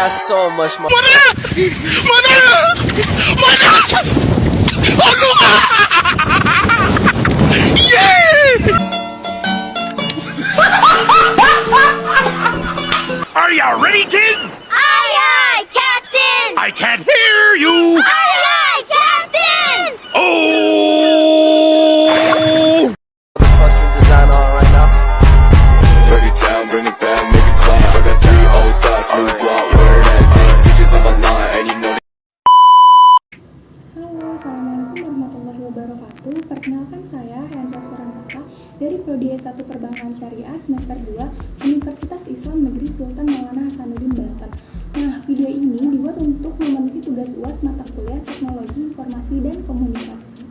got so much more. Are you ready, kids? Aye, aye, Captain! I can't hear you. Aye, aye, Captain! Oh! Fucking design on right now. Break it down, bring it back, make it clap. I got 3 old thoughts, new guap, where that dick. Bitches on my line, and you know. Halo, Assalamualaikum warahmatullahi wabarakatuh. Perkenalkan saya Hendra Surantata dari Prodi S1 Perbankan Syariah semester 2 Universitas Islam Negeri Sultan Maulana Hasanuddin Banten. Nah, video ini dibuat untuk memenuhi tugas UAS mata kuliah Teknologi Informasi dan Komunikasi.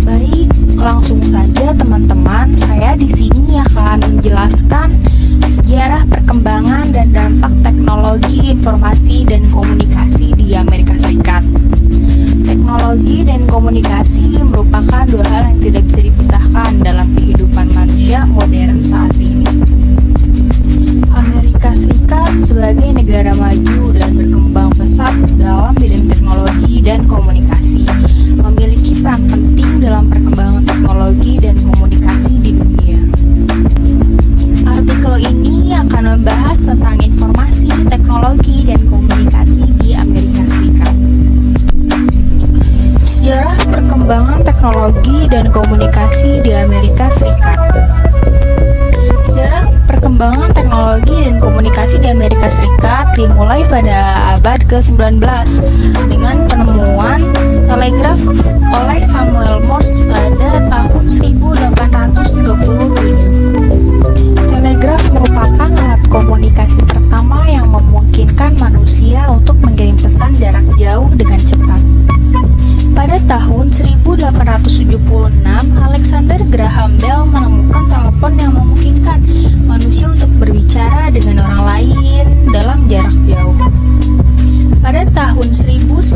Baik, langsung saja teman-teman, saya di sini akan menjelaskan sejarah perkembangan dan dampak teknologi informasi dan komunikasi di Amerika Serikat. Teknologi dan komunikasi merupakan dua hal yang tidak bisa dipisahkan dalam kehidupan manusia modern saat ini. Amerika Serikat sebagai negara maju dan berkembang pesat dalam bidang teknologi dan komunikasi memiliki peran penting dalam perkembangan teknologi dan komunikasi di dunia. Artikel ini akan membahas tentang informasi, teknologi, dan komunikasi di Amerika Serikat. Sejarah perkembangan teknologi dan komunikasi di Amerika Serikat. Sejarah perkembangan teknologi dan komunikasi di Amerika Serikat dimulai pada abad ke-19 dengan penemuan telegraf oleh Samuel Morse pada tahun 1837. Telegraf merupakan alat komunikasi pertama yang memungkinkan manusia untuk mengirim pesan jarak jauh dengan cepat. Pada tahun 1876, Alexander Graham Bell menemukan telepon yang memungkinkan manusia untuk berbicara dengan orang lain dalam jarak jauh. Pada tahun 1901,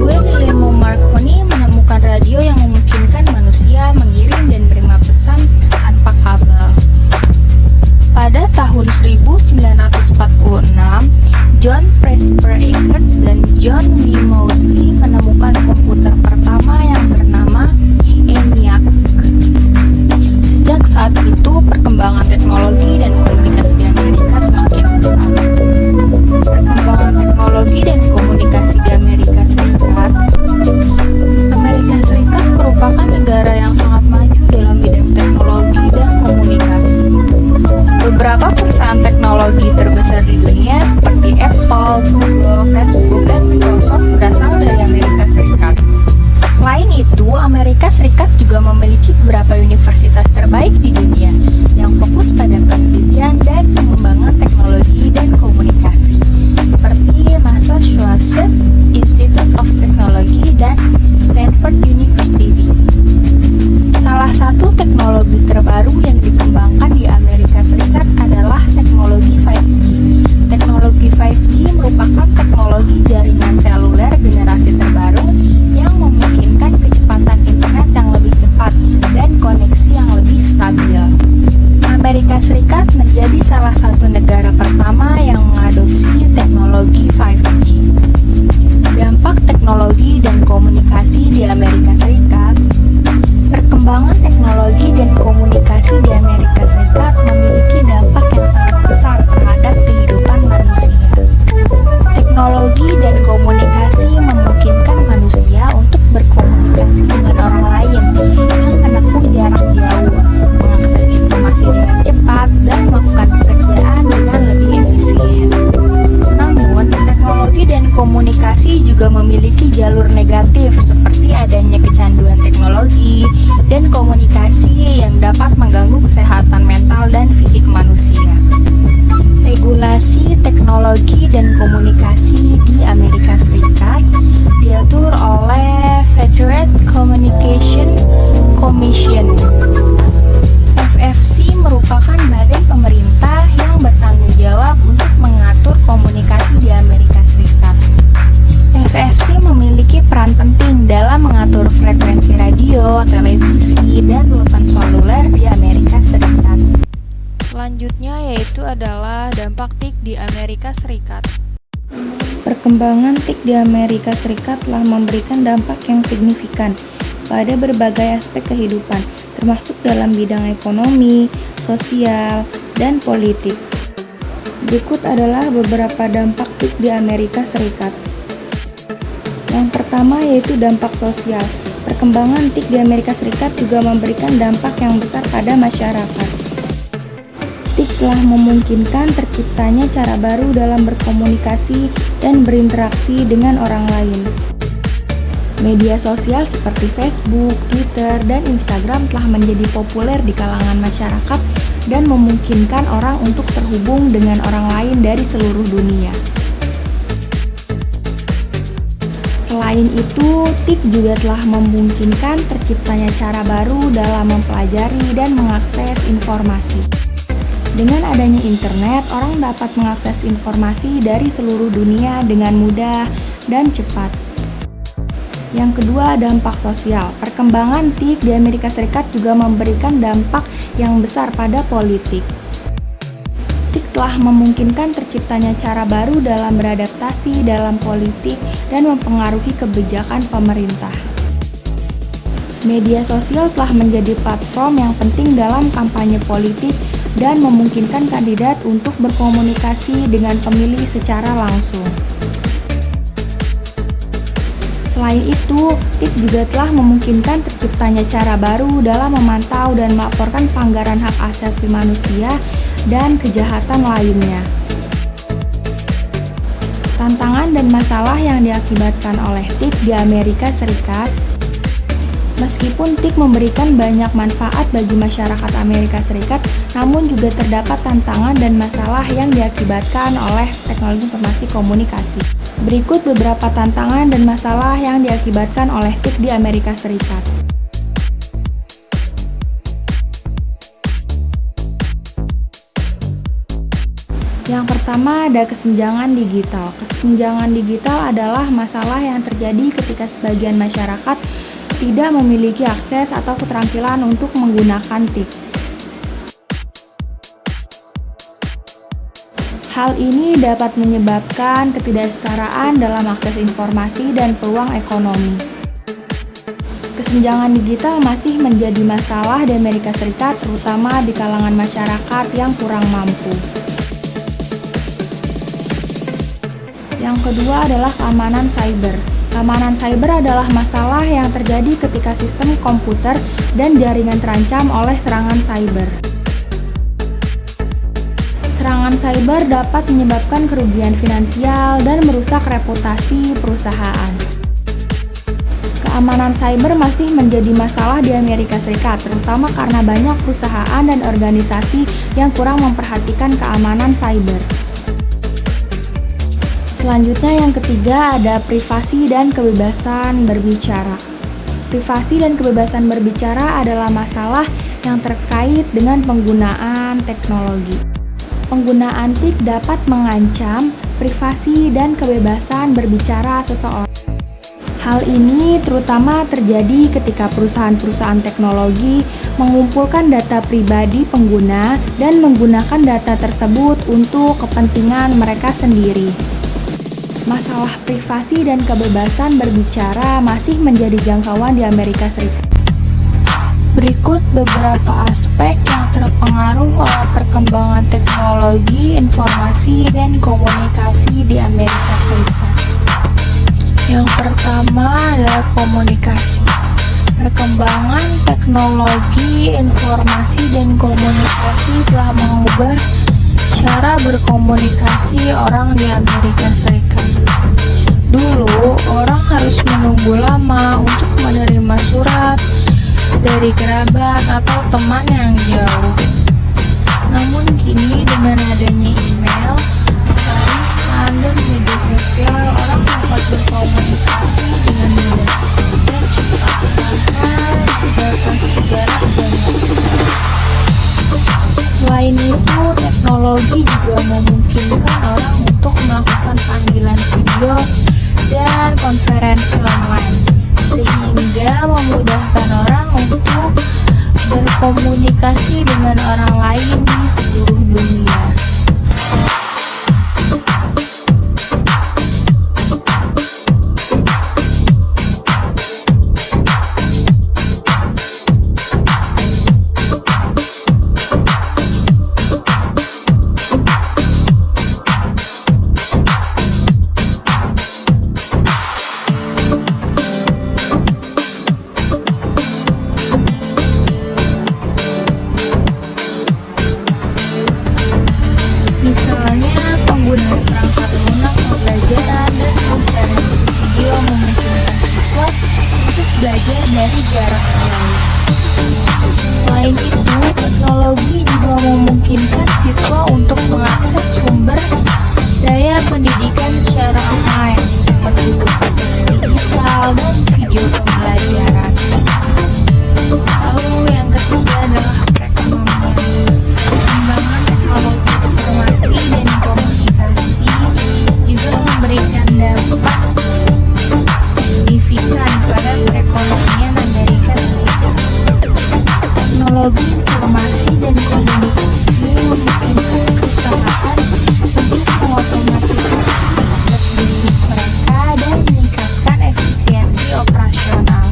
Guglielmo Marconi menemukan radio yang memungkinkan manusia mengirim dan menerima pesan tanpa kabel. Pada tahun 1946, John Presper Eckert dan John W. Moseley menemukan komputer pertama yang bernama ENIAC. Sejak saat itu, perkembangan teknologi dan komunikasi di Amerika semakin pesat. Perkembangan teknologi dan komunikasi di Amerika Serikat. Amerika Serikat merupakan negara yang sangat maju dalam bidang teknologi dan komunikasi. Beberapa perusahaan teknologi terbesar di dunia seperti Apple, Google, Facebook, dan Microsoft berasal dari Amerika Serikat. Selain itu, Amerika Serikat juga memiliki beberapa universitas terbaik di dunia yang fokus pada penelitian dan pengembangan teknologi dan komunikasi, seperti Massachusetts Institute of Technology dan Stanford University. Salah satu teknologi terbaru yang dikembangkan di Amerika Serikat adalah teknologi 5G. Teknologi 5G merupakan teknologi jaringan seluler generasi terbaru yang memungkinkan kecepatan internet yang lebih cepat dan koneksi yang lebih stabil. Amerika Serikat menjadi salah satu negara pertama yang mengadopsi teknologi 5G. Dampak teknologi dan komunikasi di Amerika Serikat. Perkembangan teknologi dan komunikasi di Amerika Serikat memiliki dampak yang sangat besar terhadap kehidupan manusia. Teknologi dan komunikasi memungkinkan manusia untuk berkomunikasi dengan orang lain yang menempuh jarak jauh, mengakses informasi dengan cepat, dan melakukan pekerjaan dengan lebih efisien. Namun, teknologi dan komunikasi juga memiliki jalur negatif seperti adanya kecanduan teknologi dan komunikasi yang dapat mengganggu kesehatan mental dan fisik manusia. Regulasi teknologi dan komunikasi di Amerika Serikat diatur oleh Federal Communication Commission. FCC merupakan badan pemerintah yang bertanggung jawab untuk mengatur komunikasi di Amerika Serikat. FCC memiliki peran penting dalam mengatur frekuensi radio, televisi, dan telepon seluler di Amerika Serikat. Selanjutnya yaitu adalah dampak TIK di Amerika Serikat. Perkembangan TIK di Amerika Serikat telah memberikan dampak yang signifikan pada berbagai aspek kehidupan, termasuk dalam bidang ekonomi, sosial, dan politik. Berikut adalah beberapa dampak TIK di Amerika Serikat. Yang pertama yaitu dampak sosial. Perkembangan TIK di Amerika Serikat juga memberikan dampak yang besar pada masyarakat. TIK telah memungkinkan terciptanya cara baru dalam berkomunikasi dan berinteraksi dengan orang lain. Media sosial seperti Facebook, Twitter, dan Instagram telah menjadi populer di kalangan masyarakat dan memungkinkan orang untuk terhubung dengan orang lain dari seluruh dunia. Selain itu, TIK juga telah memungkinkan terciptanya cara baru dalam mempelajari dan mengakses informasi. Dengan adanya internet, orang dapat mengakses informasi dari seluruh dunia dengan mudah dan cepat. Yang kedua, dampak sosial. Perkembangan TIK di Amerika Serikat juga memberikan dampak yang besar pada politik. TIK telah memungkinkan terciptanya cara baru dalam beradaptasi dalam politik dan mempengaruhi kebijakan pemerintah. Media sosial telah menjadi platform yang penting dalam kampanye politik dan memungkinkan kandidat untuk berkomunikasi dengan pemilih secara langsung. Selain itu, TIK juga telah memungkinkan terciptanya cara baru dalam memantau dan melaporkan pelanggaran hak asasi manusia dan kejahatan lainnya. Tantangan dan masalah yang diakibatkan oleh TIK di Amerika Serikat. Meskipun TIK memberikan banyak manfaat bagi masyarakat Amerika Serikat, namun juga terdapat tantangan dan masalah yang diakibatkan oleh teknologi informasi komunikasi. Berikut beberapa tantangan dan masalah yang diakibatkan oleh TIK di Amerika Serikat. Yang pertama ada kesenjangan digital. Kesenjangan digital adalah masalah yang terjadi ketika sebagian masyarakat tidak memiliki akses atau keterampilan untuk menggunakan TIK. Hal ini dapat menyebabkan ketidaksetaraan dalam akses informasi dan peluang ekonomi. Kesenjangan digital masih menjadi masalah di Amerika Serikat, terutama di kalangan masyarakat yang kurang mampu. Yang kedua adalah keamanan cyber. Keamanan cyber adalah masalah yang terjadi ketika sistem komputer dan jaringan terancam oleh serangan cyber. Serangan cyber dapat menyebabkan kerugian finansial dan merusak reputasi perusahaan. Keamanan cyber masih menjadi masalah di Amerika Serikat, terutama karena banyak perusahaan dan organisasi yang kurang memperhatikan keamanan cyber. Selanjutnya yang ketiga ada privasi dan kebebasan berbicara. Privasi dan kebebasan berbicara adalah masalah yang terkait dengan penggunaan teknologi. Penggunaan TIK dapat mengancam privasi dan kebebasan berbicara seseorang. Hal ini terutama terjadi ketika perusahaan-perusahaan teknologi mengumpulkan data pribadi pengguna dan menggunakan data tersebut untuk kepentingan mereka sendiri. Masalah privasi dan kebebasan berbicara masih menjadi jangkauan di Amerika Serikat. Berikut beberapa aspek yang terpengaruh oleh perkembangan teknologi, informasi, dan komunikasi di Amerika Serikat. Yang pertama adalah komunikasi. Perkembangan teknologi, informasi, dan komunikasi telah mengubah cara berkomunikasi orang di Amerika Serikat. Dulu, orang harus menunggu lama untuk menerima surat dari kerabat atau teman yang jauh. Namun kini dengan adanya email, instan dan media sosial, orang dapat berkomunikasi dengan mudah dan cepat tanpa dibatasi jarak dan waktu. Selain itu, teknologi juga memungkinkan orang untuk melakukan panggilan video dan konferensi online, sehingga memudahkan orang untuk berkomunikasi dengan orang lain di seluruh dunia. Misalnya, penggunaan perangkat lunak pembelajaran dan konferensi video memungkinkan siswa untuk belajar dari jarak jauh. Selain itu, teknologi juga memungkinkan siswa untuk mengakses sumber daya pendidikan secara online, seperti buku teks digital dan video pembelajaran. Lalu yang ketiga adalah perekonomian. Perkembangan teknologi informasi dan komunikasi juga memberikan dampak signifikan pada perekonomian Amerika Serikat. Teknologi informasi dan komunikasi memungkinkan perusahaan untuk mengotomatisasi proses bisnis mereka dan meningkatkan efisiensi operasional.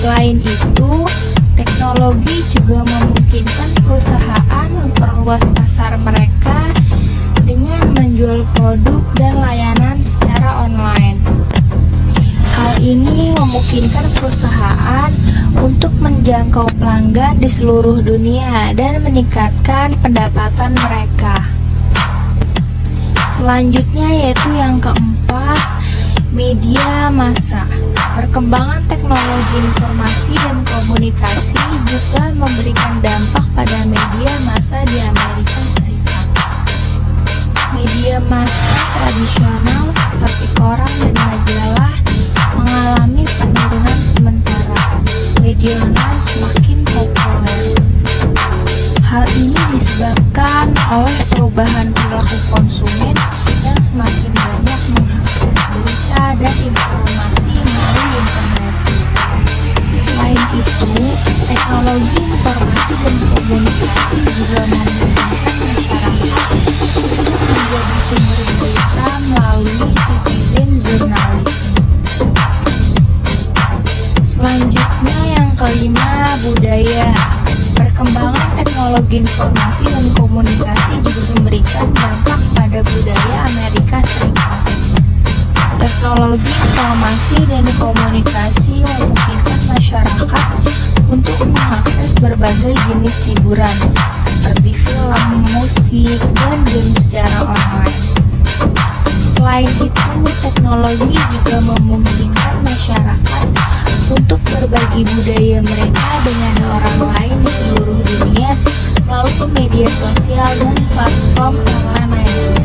Selain itu, teknologi juga memungkinkan perusahaan memperluas pasar mereka dengan menjual produk dan layanan secara online. Hal ini memungkinkan perusahaan untuk menjangkau pelanggan di seluruh dunia dan meningkatkan pendapatan mereka. Selanjutnya yaitu yang keempat, media massa. Perkembangan teknologi informasi dan komunikasi juga memberikan dampak pada media massa di Amerika Serikat. Media massa tradisional seperti koran dan majalah mengalami penurunan sementara. Media online semakin populer. Hal ini disebabkan oleh perubahan perilaku konsumen yang semakin banyak mengakses berita dan informasi melalui internet. Selain itu, teknologi informasi dan komunikasi juga memungkinkan masyarakat untuk menjadi sumber berita melalui citizen journalism. Selanjutnya yang kelima, budaya. Perkembangan teknologi informasi dan komunikasi juga memberikan dampak pada budaya Amerika Serikat. Teknologi informasi dan komunikasi memungkinkan masyarakat untuk mengakses berbagai jenis hiburan seperti film, musik, dan game secara online. Selain itu, teknologi juga memungkinkan masyarakat untuk berbagi budaya mereka dengan orang lain di seluruh dunia melalui media sosial dan platform online lainnya.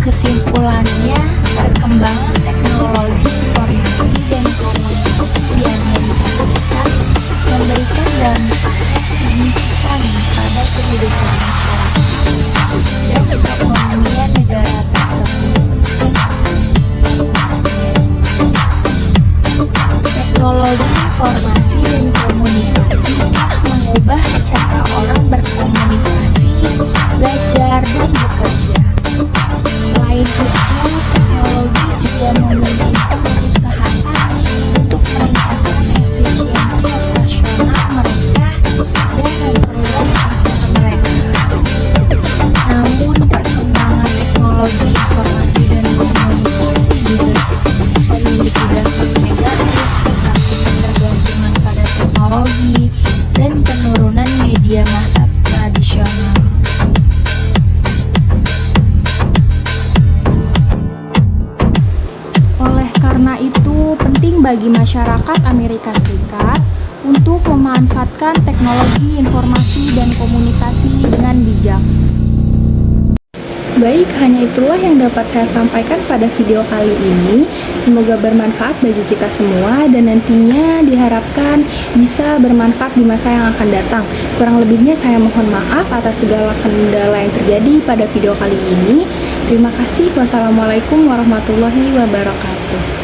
Kesimpulannya, perkembangan teknologi informasi dan komunikasi di Amerika Serikat memberikan dampak signifikan pada kehidupan masyarakat dan perekonomian negara tersebut. Teknologi informasi dan komunikasi telah mengubah cara orang berkomunikasi, belajar, dan bekerja. Selain itu, teknologi juga memungkinkan perusahaan untuk meningkatkan efisiensi operasional mereka dan memperluas pasar mereka. Namun, perkembangan teknologi informasi dan komunikasi juga memiliki dampak negatif seperti ketergantungan pada teknologi dan penurunan media massa tradisional. Oleh karena itu, penting bagi masyarakat Amerika Serikat untuk memanfaatkan teknologi informasi dan komunikasi dengan bijak. Baik, hanya itulah yang dapat saya sampaikan pada video kali ini. Semoga bermanfaat bagi kita semua dan nantinya diharapkan bisa bermanfaat di masa yang akan datang. Kurang lebihnya saya mohon maaf atas segala kendala yang terjadi pada video kali ini. Terima kasih. Wassalamualaikum warahmatullahi wabarakatuh.